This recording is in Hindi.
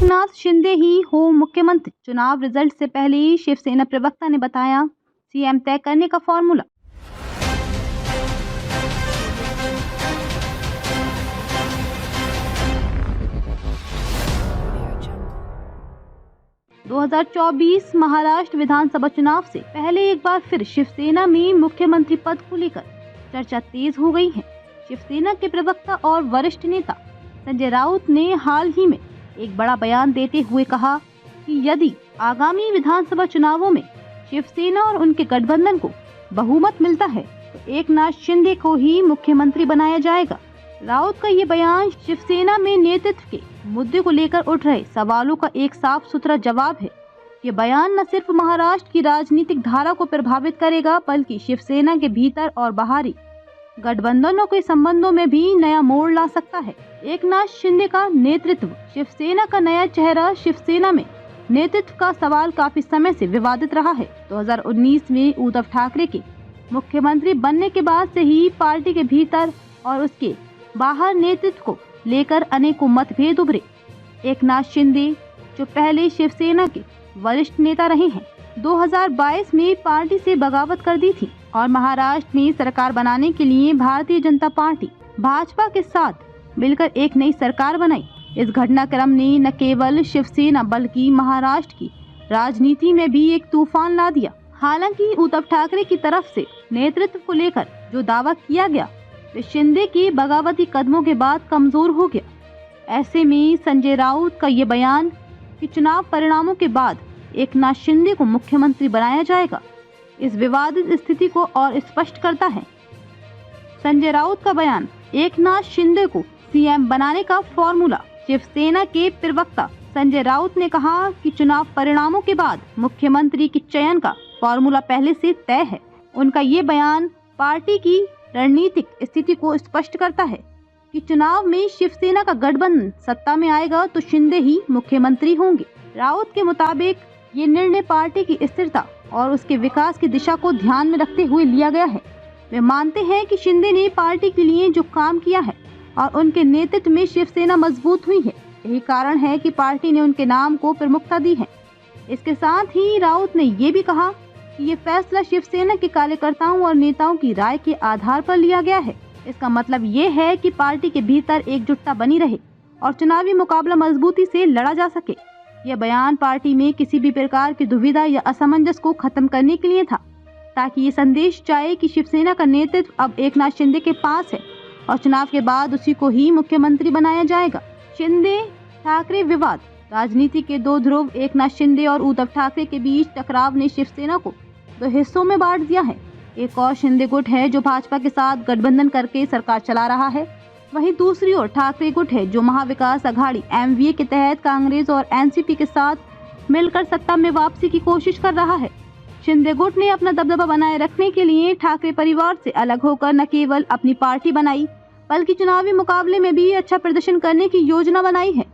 एकनाथ शिंदे ही हो मुख्यमंत्री। चुनाव रिजल्ट से पहले ही शिवसेना प्रवक्ता ने बताया सीएम तय करने का फॉर्मूला। – 2024 महाराष्ट्र विधानसभा चुनाव से पहले एक बार फिर शिवसेना में मुख्यमंत्री पद को लेकर चर्चा तेज हो गई है। शिवसेना के प्रवक्ता और वरिष्ठ नेता संजय राउत ने हाल ही में एक बड़ा बयान देते हुए कहा कि यदि आगामी विधानसभा चुनावों में शिवसेना और उनके गठबंधन को बहुमत मिलता है तो एकनाथ शिंदे को ही मुख्यमंत्री बनाया जाएगा। राउत का ये बयान शिवसेना में नेतृत्व के मुद्दे को लेकर उठ रहे सवालों का एक साफ सुथरा जवाब है। ये बयान न सिर्फ महाराष्ट्र की राजनीतिक धारा को प्रभावित करेगा बल्कि शिवसेना के भीतर और बाहरी गठबंधनों के संबंधों में भी नया मोड़ ला सकता है। एकनाथ शिंदे का नेतृत्व, शिवसेना का नया चेहरा। शिवसेना में नेतृत्व का सवाल काफी समय से विवादित रहा है। 2019 में उद्धव ठाकरे के मुख्यमंत्री बनने के बाद से ही पार्टी के भीतर और उसके बाहर नेतृत्व को लेकर अनेकों मतभेद उभरे। एकनाथ शिंदे जो पहले शिवसेना के वरिष्ठ नेता रहे हैं, 2022 में पार्टी से बगावत कर दी थी और महाराष्ट्र में सरकार बनाने के लिए भारतीय जनता पार्टी भाजपा के साथ मिलकर एक नई सरकार बनाई। इस घटनाक्रम ने न केवल शिवसेना बल्कि महाराष्ट्र की राजनीति में भी एक तूफान ला दिया। हालांकि उद्धव ठाकरे की तरफ से नेतृत्व को लेकर जो दावा किया गया वे शिंदे के बगावती कदमों के बाद कमजोर हो गया। ऐसे में संजय राउत का ये बयान कि चुनाव परिणामों के बाद एकनाथ शिंदे को मुख्यमंत्री बनाया जाएगा, इस विवादित स्थिति को और स्पष्ट करता है। संजय राउत का बयान, एकनाथ शिंदे को सीएम बनाने का फॉर्मूला। शिवसेना के प्रवक्ता संजय राउत ने कहा कि चुनाव परिणामों के बाद मुख्यमंत्री के चयन का फॉर्मूला पहले से तय है। उनका ये बयान पार्टी की रणनीतिक स्थिति को स्पष्ट करता है कि चुनाव में शिवसेना का गठबंधन सत्ता में आएगा तो शिंदे ही मुख्यमंत्री होंगे। राउत के मुताबिक ये निर्णय पार्टी की स्थिरता और उसके विकास की दिशा को ध्यान में रखते हुए लिया गया है। वे मानते हैं कि शिंदे ने पार्टी के लिए जो काम किया है और उनके नेतृत्व में शिवसेना मजबूत हुई है, यही कारण है कि पार्टी ने उनके नाम को प्रमुखता दी है। इसके साथ ही राउत ने ये भी कहा कि ये फैसला शिवसेना के कार्यकर्ताओं और नेताओं की राय के आधार पर लिया गया है। इसका मतलब ये है कि पार्टी के भीतर एकजुटता बनी रहे और चुनावी मुकाबला मजबूती से लड़ा जा सके। यह बयान पार्टी में किसी भी प्रकार की दुविधा या असमंजस को खत्म करने के लिए था, ताकि ये संदेश जाए कि शिवसेना का नेतृत्व अब एकनाथ शिंदे के पास है और चुनाव के बाद उसी को ही मुख्यमंत्री बनाया जाएगा। शिंदे ठाकरे विवाद, राजनीति के दो ध्रुव एकनाथ शिंदे और उद्धव ठाकरे के बीच टकराव ने शिवसेना को दो हिस्सों में बांट दिया है। एक और शिंदे गुट है जो भाजपा के साथ गठबंधन करके सरकार चला रहा है, वहीं दूसरी ओर ठाकरे गुट है जो महाविकास अघाड़ी एमवीए के तहत कांग्रेस और एनसीपी के साथ मिलकर सत्ता में वापसी की कोशिश कर रहा है। शिंदे गुट ने अपना दबदबा बनाए रखने के लिए ठाकरे परिवार से अलग होकर न केवल अपनी पार्टी बनाई बल्कि चुनावी मुकाबले में भी अच्छा प्रदर्शन करने की योजना बनाई है।